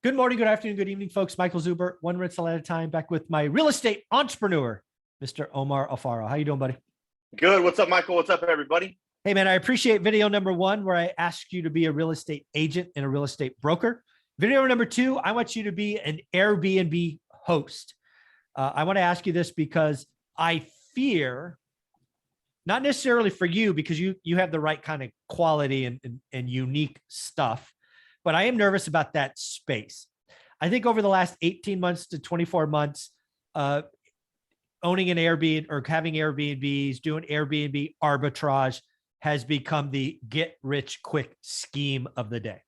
Good morning, good afternoon, good evening, folks. Michael Zuber, one rental at a time, back with my real estate entrepreneur, Mr. Omar Alfaro. How you doing, buddy? Good. What's up, Michael? What's up, everybody? Hey, man, I appreciate video number one, where I ask you to be a real estate agent and a real estate broker. Video number two, I want you to be an Airbnb host. I want to ask you this because I fear, not necessarily for you, because you have the right kind of quality and unique stuff, but I am nervous about that space. I think over the last 18 months to 24 months, owning an Airbnb or having Airbnbs, doing Airbnb arbitrage has become the get rich quick scheme of the day.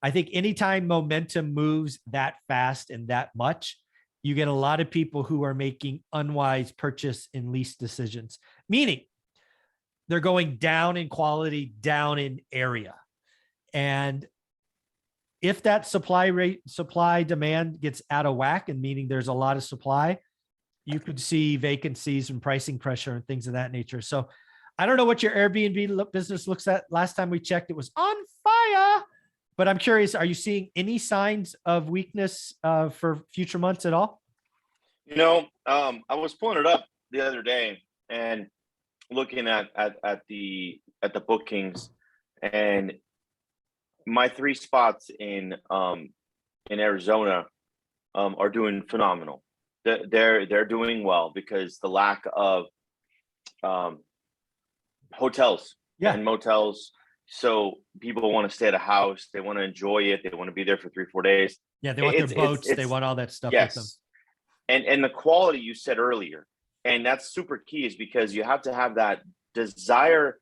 I think anytime momentum moves that fast and that much, you get a lot of people who are making unwise purchase and lease decisions, meaning they're going down in quality, down in area. And if that supply demand gets out of whack, and meaning there's a lot of supply, you could see vacancies and pricing pressure and things of that nature. So I don't know what your Airbnb business looks at. Last time we checked, it was on fire, but I'm curious, are you seeing any signs of weakness for future months at all? I was pulling it up the other day and looking at the bookings, and my three spots in Arizona are doing phenomenal. They're doing well because the lack of hotels and motels. So people want to stay at a house. They want to enjoy it. They want to be there for 3-4 days. Yeah, they want their boats. They want all that stuff with them. And the quality you said earlier, and that's super key, is because you have to have that desire,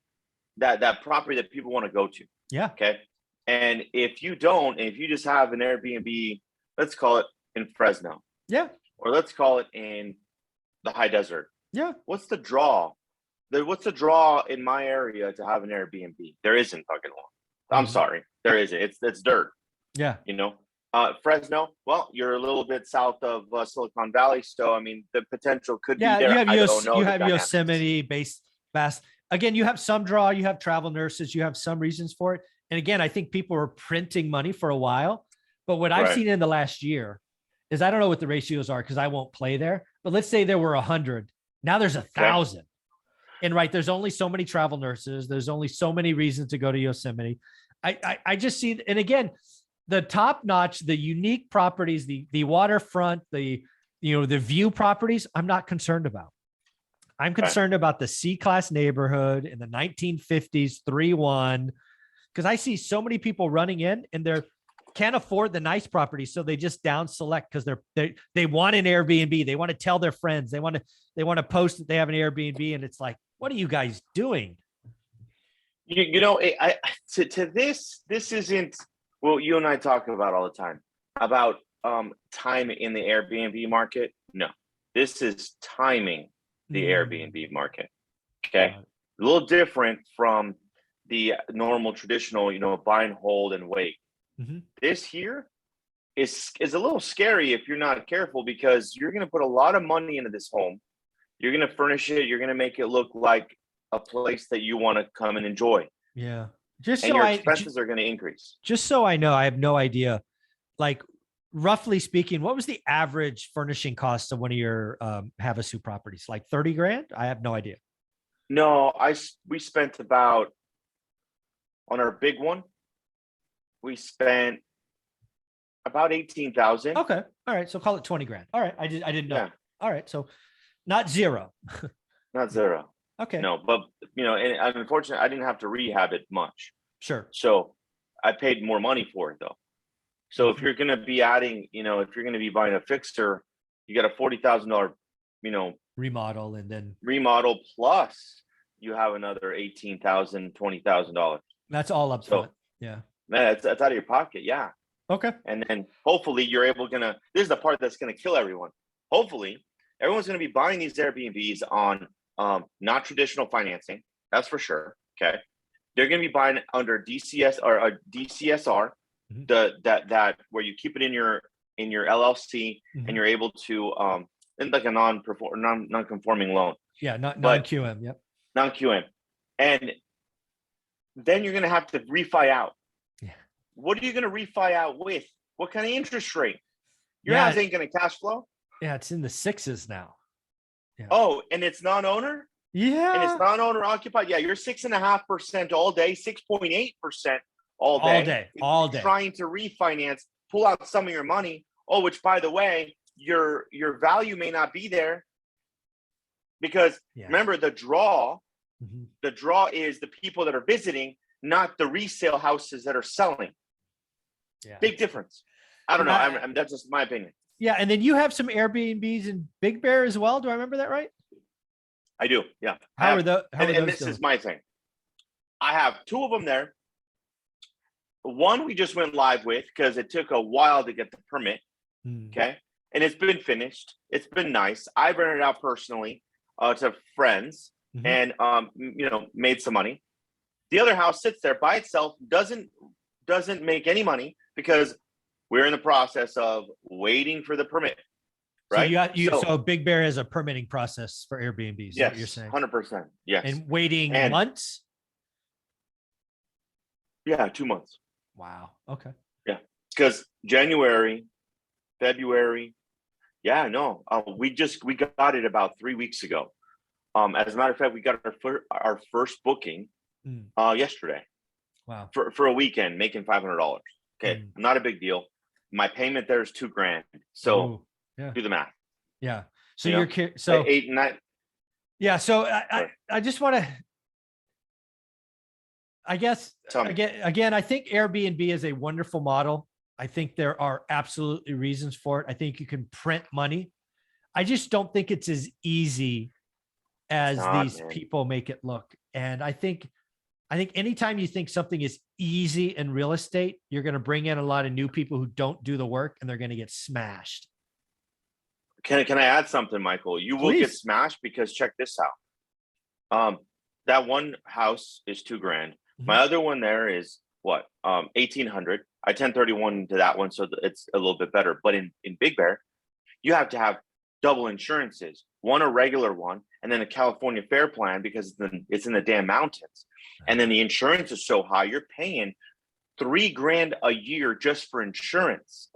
that property that people want to go to. Yeah. Okay. And if you don't, and if you just have an Airbnb, let's call it in Fresno. Yeah. Or let's call it in the high desert. Yeah. What's the draw? What's the draw in my area to have an Airbnb? There isn't fucking one. I'm sorry. There isn't. It's dirt. Yeah. Fresno, well, you're a little bit south of Silicon Valley. So, I mean, the potential could be there. You have Yosemite, Bass. Again, you have some draw, you have travel nurses, you have some reasons for it. And again, I think people were printing money for a while. But what I've seen in the last year is, I don't know what the ratios are because I won't play there. But let's say there were 100. Now there's 1,000. And there's only so many travel nurses. There's only so many reasons to go to Yosemite. I just see, and again, the top notch, the unique properties, the waterfront, the view properties, I'm not concerned about. I'm concerned about the C-class neighborhood in the 1950s, 3-1, because I see so many people running in and they can't afford the nice properties, so they just down select because they want an Airbnb. They want to tell their friends. They want to post that they have an Airbnb, and it's like, what are you guys doing? This isn't. Well, you and I talk about all the time about time in the Airbnb market. No, this is timing the Airbnb market. Okay. A little different from the normal traditional, buy and hold and wait. Mm-hmm. This here is a little scary if you're not careful, because you're going to put a lot of money into this home. You're going to furnish it. You're going to make it look like a place that you want to come and enjoy. Yeah. Your expenses are going to increase. Just so I know, I have no idea, like, roughly speaking, what was the average furnishing cost of one of your Havasu properties? Like 30 grand? I have no idea. No, we spent about, on our big one, we spent about 18,000. Okay. All right. So call it 20 grand. All right. I didn't know. Yeah. All right. So not zero. Not zero. Okay. No, but and unfortunately, I didn't have to rehab it much. Sure. So I paid more money for it though. So if you're going to be adding, if you're going to be buying a fixer, you got a $40,000, remodel, and then remodel, plus you have another $18,000, $20,000. That's all up front. Yeah. That's out of your pocket. Yeah. Okay. And then hopefully you're able this is the part that's going to kill everyone. Hopefully everyone's going to be buying these Airbnbs on not traditional financing. That's for sure. Okay. They're going to be buying under DCS or a DCSR, that where you keep it in your LLC, and you're able to in like a non-conforming loan. Yeah, non-QM. Yep. Non-QM. And then you're going to have to refi out. Yeah. What are you going to refi out with? What kind of interest rate? Your Yeah. house ain't going to cash flow. Yeah, it's in the 6s now. Yeah. Oh, and it's non-owner? And it's Yeah. non-owner occupied. Yeah, you're 6.5% all day, 6.8% all day. All day. If All you're day. trying to refinance, pull out some of your money. Oh, which by the way, your value may not be there because Yeah. remember the draw. Mhm. The draw is the people that are visiting, not the resale houses that are selling. Yeah. Big difference. I don't know. That's just my opinion. Yeah. And then you have some Airbnbs in Big Bear as well. Do I remember that right? I do. Yeah. How are those? And this is my thing. I have 2 of them there. One we just went live with because it took a while to get the permit. Okay. And it's been finished. It's been nice. I rented it out personally to friends and made some money. The other house sits there by itself, doesn't make any money because we're in the process of waiting for the permit. Right. So Big Bear has a permitting process for Airbnbs. Yes, what you're saying. 100%. Yes. And waiting months. Yeah, 2 months. Wow. Okay. Yeah, because January, February. Yeah, no, we got it about 3 weeks ago. As a matter of fact, we got our first booking yesterday. Wow. For a weekend, making $500. Okay, not a big deal. My payment there is $2,000. So do the math. Yeah. So you're 8 and 9. Yeah. So I just want to. I guess again, I think Airbnb is a wonderful model. I think there are absolutely reasons for it. I think you can print money. I just don't think it's as easy as these people make it look. And I think anytime you think something is easy in real estate, you're going to bring in a lot of new people who don't do the work and they're going to get smashed. Can I add something, Michael? You will get smashed because check this out. That one house is $2,000. My other one there is what? 1,800. I 1031 to that one, so it's a little bit better. But in Big Bear, you have to have double insurances, one a regular one, and then a California Fair Plan because it's in the damn mountains. And then the insurance is so high, you're paying $3,000 a year just for insurance.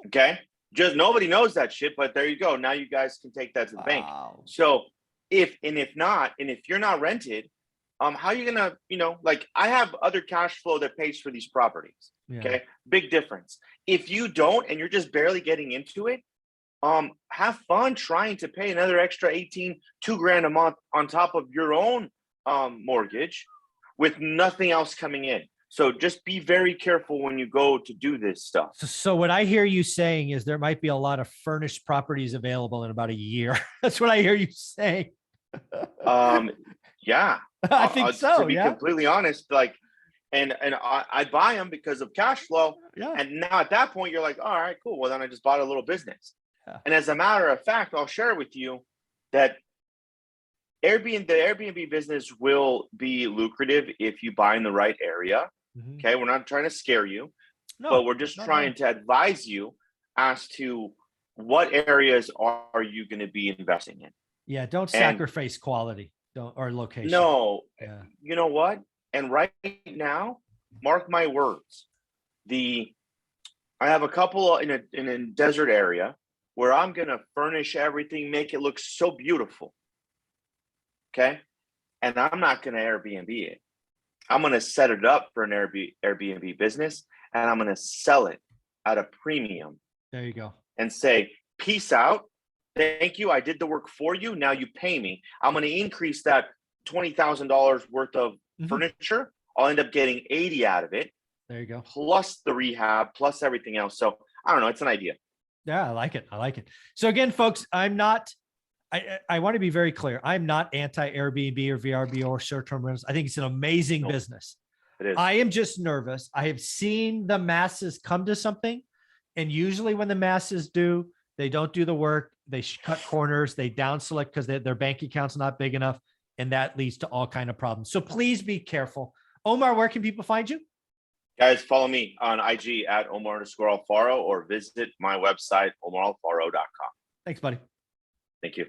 Okay, just nobody knows that shit, but there you go. Now you guys can take that to the bank. So if you're not rented, how are you gonna, like I have other cash flow that pays for these properties. Yeah. Okay, big difference. If you don't and you're just barely getting into it, have fun trying to pay another extra $2,000 a month on top of your own mortgage with nothing else coming in. So just be very careful when you go to do this stuff. So what I hear you saying is there might be a lot of furnished properties available in about a year. That's what I hear you saying. Yeah, I think so. To be completely honest, like, and I buy them because of cash flow. Yeah. And now at that point, you're like, all right, cool. Well, then I just bought a little business. Yeah. And as a matter of fact, I'll share with you that the Airbnb business will be lucrative if you buy in the right area. Okay, we're not trying to scare you, but we're just trying to advise you as to what areas are you going to be investing in. Yeah, don't sacrifice quality or location. No, you know what? And right now, mark my words, I have a couple in a desert area where I'm going to furnish everything, make it look so beautiful. Okay, and I'm not going to Airbnb it. I'm going to set it up for an Airbnb business, and I'm going to sell it at a premium. There you go. And say, peace out. Thank you. I did the work for you. Now you pay me. I'm going to increase that $20,000 worth of furniture. I'll end up getting 80 out of it. There you go. Plus the rehab, plus everything else. So I don't know. It's an idea. Yeah, I like it. So again, folks, I want to be very clear. I'm not anti-Airbnb or VRBO or short-term rentals. I think it's an amazing business. It is. I am just nervous. I have seen the masses come to something, and usually when the masses do, they don't do the work. They cut corners. They down select because their bank account's not big enough, and that leads to all kind of problems. So please be careful. Omar, where can people find you? Guys, follow me on IG at Omar_Alfaro or visit my website, omaralfaro.com. Thanks, buddy. Thank you.